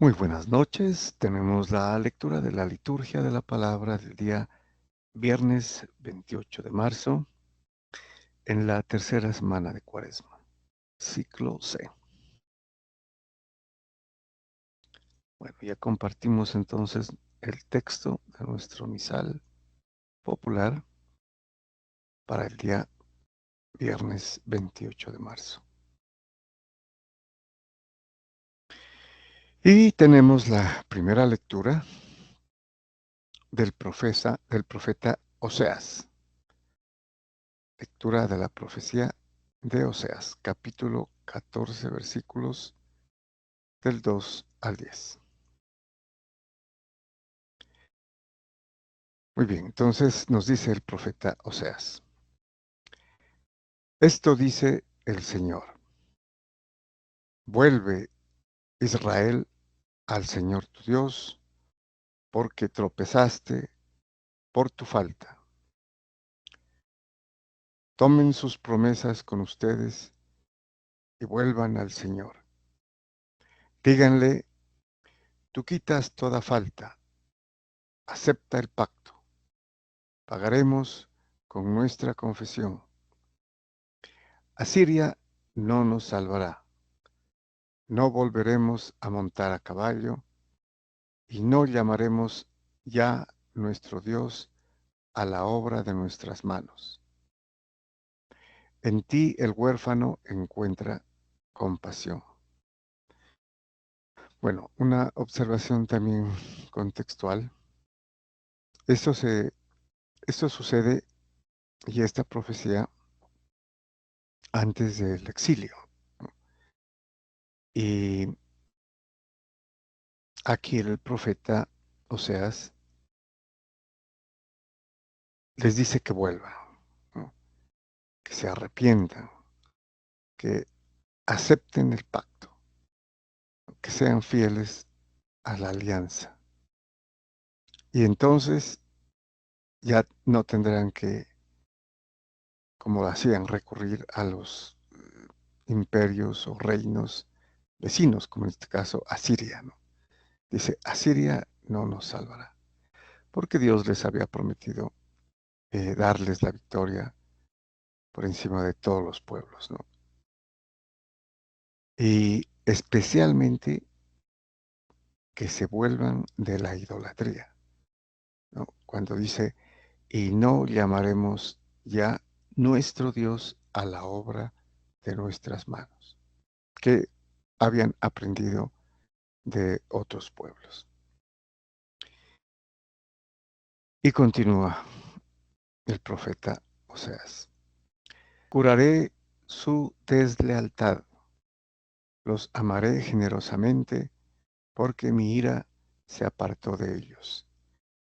Muy buenas noches. Tenemos la lectura de la liturgia de la palabra del día viernes 28 de marzo en la tercera semana de Cuaresma, ciclo C. Bueno, ya compartimos entonces el texto de nuestro misal popular para el día viernes 28 de marzo. Y tenemos la primera lectura del profeta Oseas. Lectura de la profecía de Oseas, capítulo 14, versículos del 2 al 10. Muy bien, entonces nos dice el profeta Oseas. Esto dice el Señor. Vuelve, Israel, al Señor tu Dios, porque tropezaste por tu falta. Tomen sus promesas con ustedes y vuelvan al Señor. Díganle, tú quitas toda falta, acepta el pacto. Pagaremos con nuestra confesión. Asiria no nos salvará. No volveremos a montar a caballo y no llamaremos ya nuestro Dios a la obra de nuestras manos. En ti el huérfano encuentra compasión. Bueno, una observación también contextual. Esto, esto sucede y esta profecía antes del exilio. Y aquí el profeta Oseas les dice que vuelvan, ¿no? Que se arrepientan, que acepten el pacto, que sean fieles a la alianza. Y entonces ya no tendrán que, como hacían, recurrir a los imperios o reinos vecinos, como en este caso Asiria, ¿no? Dice, Asiria no nos salvará, porque Dios les había prometido darles la victoria por encima de todos los pueblos, ¿no? Y especialmente que se vuelvan de la idolatría, ¿no? Cuando dice, y no llamaremos ya nuestro Dios a la obra de nuestras manos, que habían aprendido de otros pueblos. Y continúa el profeta Oseas. Curaré su deslealtad, los amaré generosamente, porque mi ira se apartó de ellos.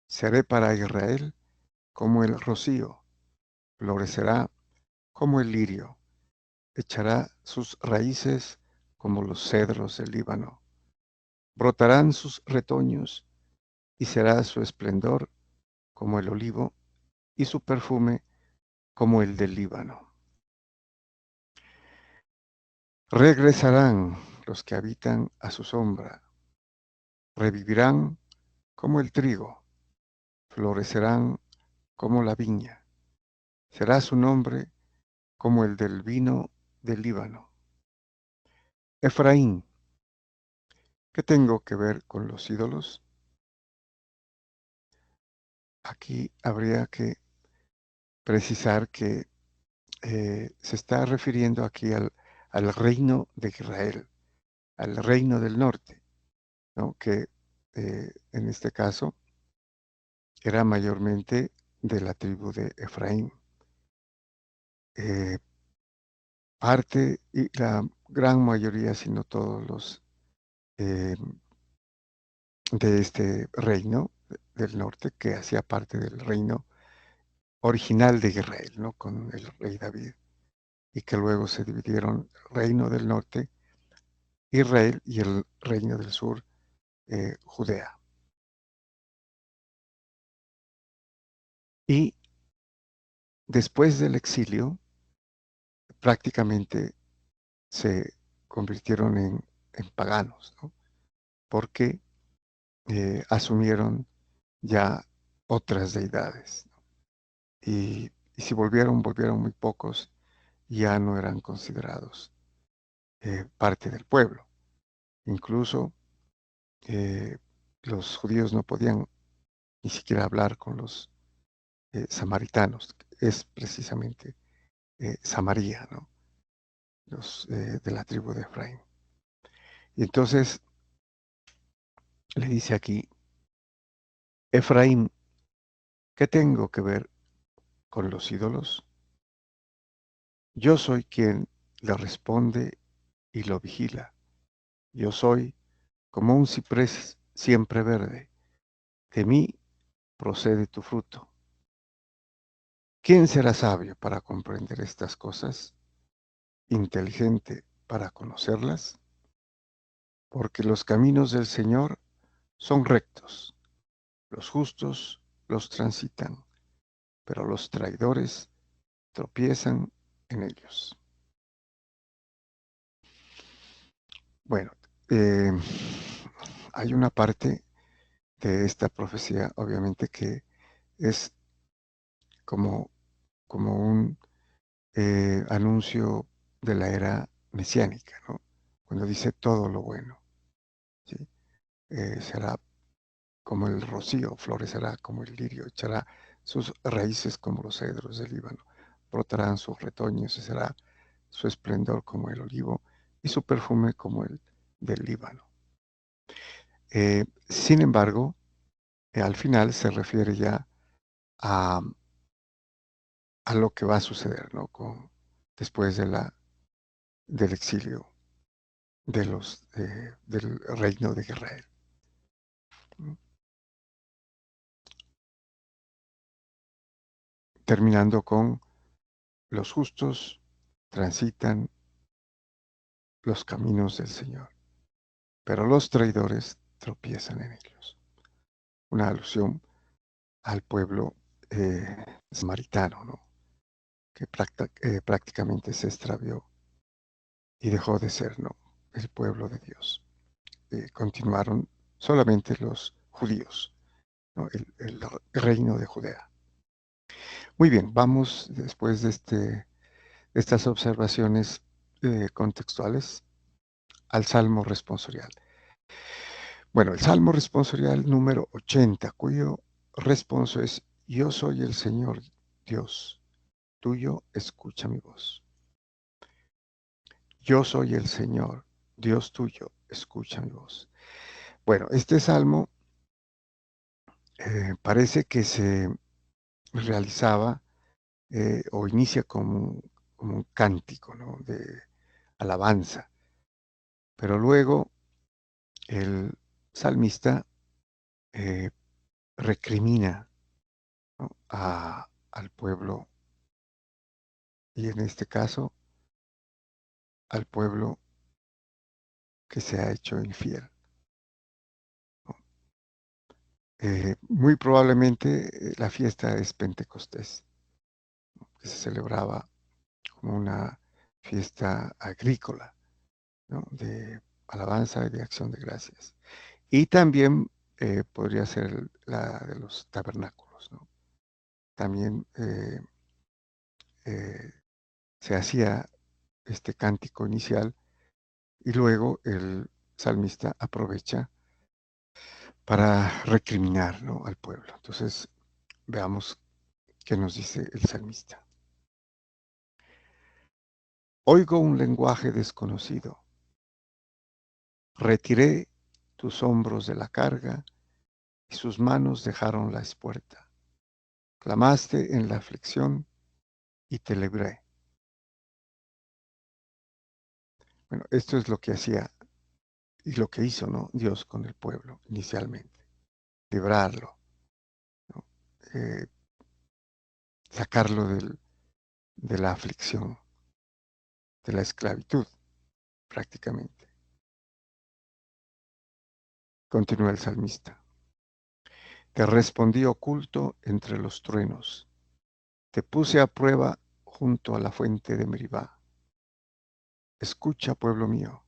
Seré para Israel como el rocío, florecerá como el lirio, echará sus raíces como los cedros del Líbano. Brotarán sus retoños y será su esplendor como el olivo y su perfume como el del Líbano. Regresarán los que habitan a su sombra, revivirán como el trigo, florecerán como la viña. Será su nombre como el del vino del Líbano. Efraín, ¿qué tengo que ver con los ídolos? Aquí habría que precisar que se está refiriendo aquí al reino de Israel, al reino del norte, ¿no? Que en este caso era mayormente de la tribu de Efraín. Eh, Parte y la gran mayoría, si no todos los eh, de este reino del norte, que hacía parte del reino original de Israel, ¿no? Con el rey David, y que luego se dividieron el reino del norte, Israel, y el reino del sur, Judea. Y después del exilio, prácticamente se convirtieron en paganos, ¿no? porque asumieron ya otras deidades. Y si volvieron muy pocos, ya no eran considerados parte del pueblo. Incluso eh, los judíos no podían ni siquiera hablar con los samaritanos. Es precisamente Samaria, ¿no? Los de la tribu de Efraín. Y entonces le dice aquí, Efraín, ¿qué tengo que ver con los ídolos? Yo soy quien le responde y lo vigila. Yo soy como un ciprés siempre verde. De mí procede tu fruto. ¿Quién será sabio para comprender estas cosas? ¿Inteligente para conocerlas? Porque los caminos del Señor son rectos. Los justos los transitan, pero los traidores tropiezan en ellos. Bueno, eh, hay una parte de esta profecía, obviamente, que es como, como un anuncio de la era mesiánica, ¿no? Cuando dice todo lo bueno, ¿sí? Será como el rocío, florecerá como el lirio, echará sus raíces como los cedros del Líbano, brotarán sus retoños y será su esplendor como el olivo y su perfume como el del Líbano. Sin embargo, al final se refiere ya a, a lo que va a suceder, ¿no? Después del exilio del reino de Israel. Terminando con los justos transitan los caminos del Señor, pero los traidores tropiezan en ellos. Una alusión al pueblo samaritano, ¿no? Que prácticamente se extravió y dejó de ser, ¿no? El pueblo de Dios. Continuaron solamente los judíos, ¿no? El reino de Judea. Muy bien, vamos después de estas observaciones contextuales al Salmo responsorial. Bueno, el Salmo responsorial número 80, cuyo responso es, yo soy el Señor Dios tuyo, escucha mi voz. Yo soy el Señor Dios tuyo, escucha mi voz. Bueno, este salmo parece que se realizaba o inicia como un cántico, ¿no? De alabanza, pero luego el salmista eh, recrimina, ¿no? Al pueblo y en este caso al pueblo que se ha hecho infiel, ¿no? Muy probablemente la fiesta es Pentecostés, ¿no? Que se celebraba como una fiesta agrícola, ¿no? De alabanza y de acción de gracias. Y también podría ser la de los tabernáculos, ¿no? También eh, se hacía este cántico inicial y luego el salmista aprovecha para recriminar, ¿no? Al pueblo. Entonces, veamos qué nos dice el salmista. Oigo un lenguaje desconocido. Retiré tus hombros de la carga y sus manos dejaron la espuerta. Clamaste en la aflicción y te libré. Bueno, esto es lo que hacía y lo que hizo, ¿no? Dios con el pueblo inicialmente. Librarlo, ¿no? Eh, sacarlo de la aflicción, de la esclavitud, prácticamente. Continúa el salmista. Te respondí oculto entre los truenos. Te puse a prueba junto a la fuente de Meribá. Escucha, pueblo mío.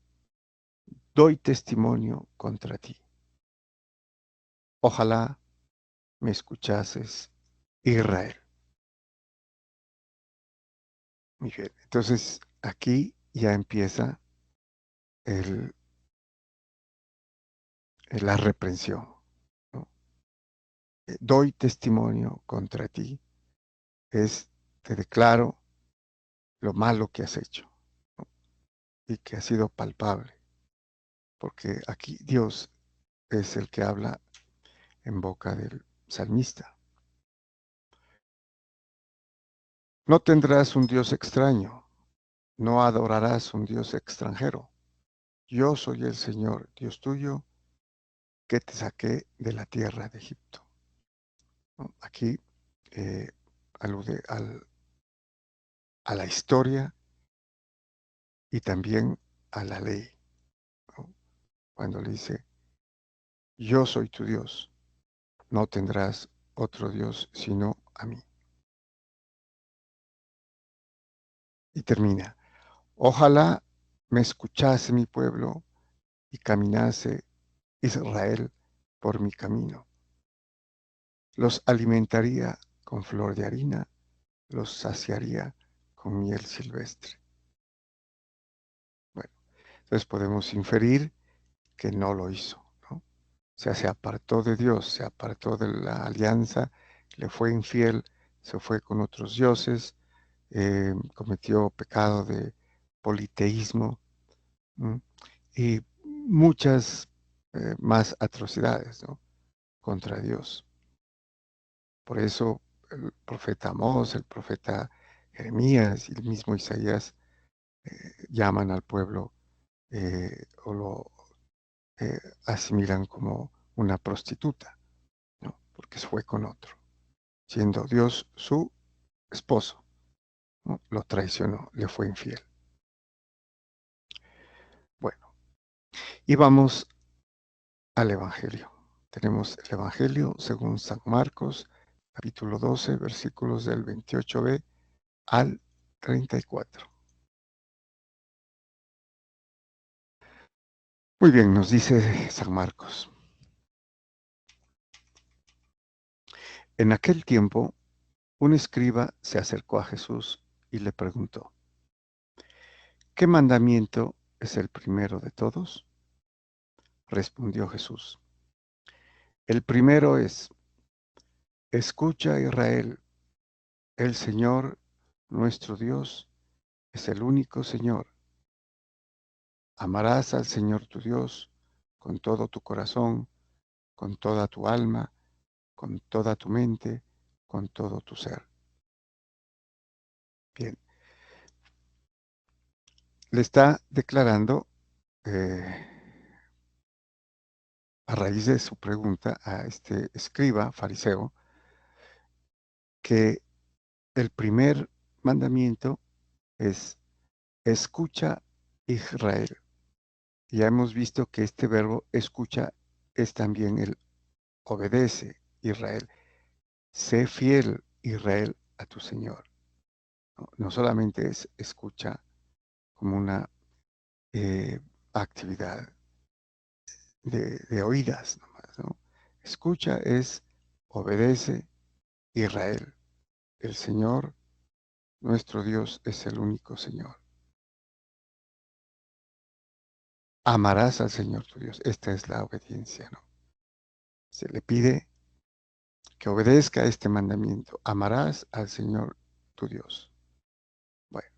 doy testimonio contra ti. Ojalá me escuchases, Israel. Muy bien. Entonces, aquí ya empieza el, la reprensión, ¿no? Doy testimonio contra ti. Te declaro lo malo que has hecho, ¿no? Y que ha sido palpable, porque aquí Dios es el que habla en boca del salmista. No tendrás un Dios extraño, no adorarás un Dios extranjero. Yo soy el Señor, Dios tuyo, que te saqué de la tierra de Egipto, ¿no? Aquí eh, alude a la historia y también a la ley, ¿no? Cuando le dice, yo soy tu Dios, no tendrás otro Dios sino a mí. Y termina, ojalá me escuchase mi pueblo y caminase Israel por mi camino. Los alimentaría con flor de harina, los saciaría con miel silvestre. Bueno, entonces podemos inferir que no lo hizo, ¿no? O sea, se apartó de Dios, se apartó de la alianza, le fue infiel, se fue con otros dioses, cometió pecado de politeísmo, ¿m? Y muchas más atrocidades, ¿no? Contra Dios. Por eso el profeta Amós, el profeta Jeremías y el mismo Isaías llaman al pueblo o lo asimilan como una prostituta, ¿no? Porque se fue con otro, siendo Dios su esposo, ¿no? Lo traicionó, le fue infiel. Bueno, y vamos al Evangelio. Tenemos el Evangelio según San Marcos, capítulo 12, versículos del 28b al 34. Muy bien, nos dice San Marcos. En aquel tiempo, un escriba se acercó a Jesús y le preguntó, ¿qué mandamiento es el primero de todos? Respondió Jesús, el primero es, escucha Israel, el Señor, nuestro Dios, es el único Señor. Amarás al Señor tu Dios con todo tu corazón, con toda tu alma, con toda tu mente, con todo tu ser. Bien, le está declarando, a raíz de su pregunta a este escriba fariseo, que el primer mandamiento es, escucha Israel. Ya hemos visto que este verbo escucha es también el obedece Israel. Sé fiel Israel a tu Señor. No, no solamente es escucha como una eh, actividad de oídas nomás, ¿no? Escucha es obedece Israel. El Señor, nuestro Dios, es el único Señor. Amarás al Señor tu Dios. Esta es la obediencia, ¿no? Se le pide que obedezca este mandamiento. Amarás al Señor tu Dios. Bueno,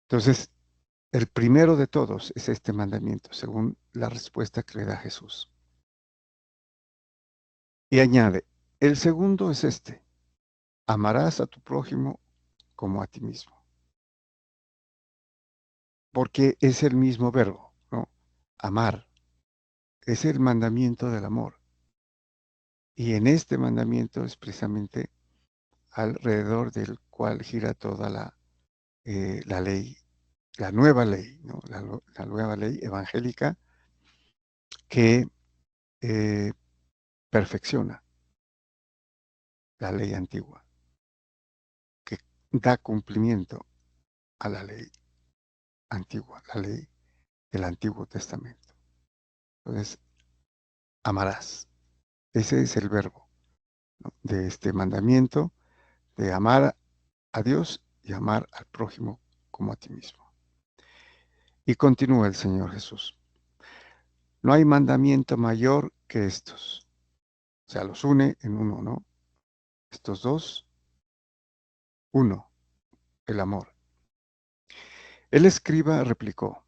entonces, el primero de todos es este mandamiento, según la respuesta que le da Jesús. Y añade, el segundo es este, amarás a tu prójimo como a ti mismo, porque es el mismo verbo, ¿no? Amar, es el mandamiento del amor. Y en este mandamiento es precisamente alrededor del cual gira toda la ley, la nueva ley, ¿no? La nueva ley evangélica que eh, perfecciona la ley antigua, que da cumplimiento a la ley antigua, la ley el Antiguo Testamento. Entonces, amarás. Ese es el verbo, ¿no?, de este mandamiento, de amar a Dios y amar al prójimo como a ti mismo. Y continúa el Señor Jesús. No hay mandamiento mayor que estos. O sea, los une en uno, ¿no? Estos dos, uno, el amor. El escriba replicó: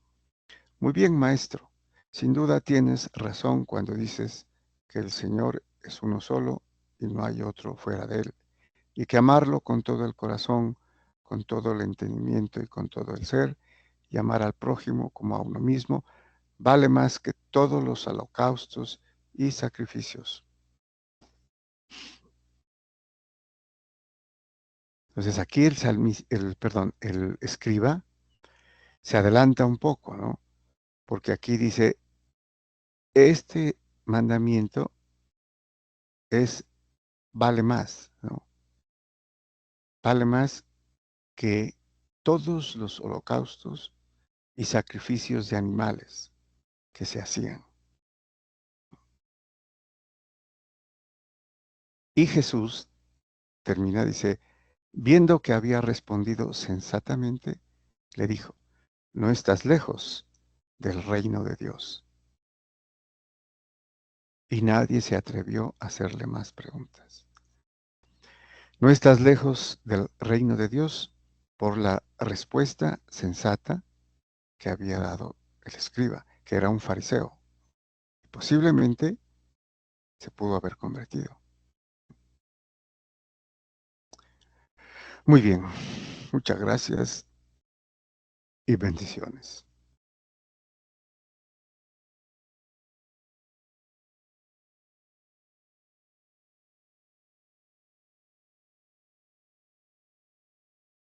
muy bien, maestro. Sin duda tienes razón cuando dices que el Señor es uno solo y no hay otro fuera de él, y que amarlo con todo el corazón, con todo el entendimiento y con todo el ser, y amar al prójimo como a uno mismo, vale más que todos los holocaustos y sacrificios. Entonces aquí el escriba se adelanta un poco, ¿no? Porque aquí dice, este mandamiento es, vale más, ¿no? Vale más que todos los holocaustos y sacrificios de animales que se hacían. Y Jesús termina, dice, viendo que había respondido sensatamente, le dijo, no estás lejos del reino de Dios. Y nadie se atrevió a hacerle más preguntas. No estás lejos del reino de Dios por la respuesta sensata que había dado el escriba, que era un fariseo. Posiblemente se pudo haber convertido. Muy bien, muchas gracias y bendiciones.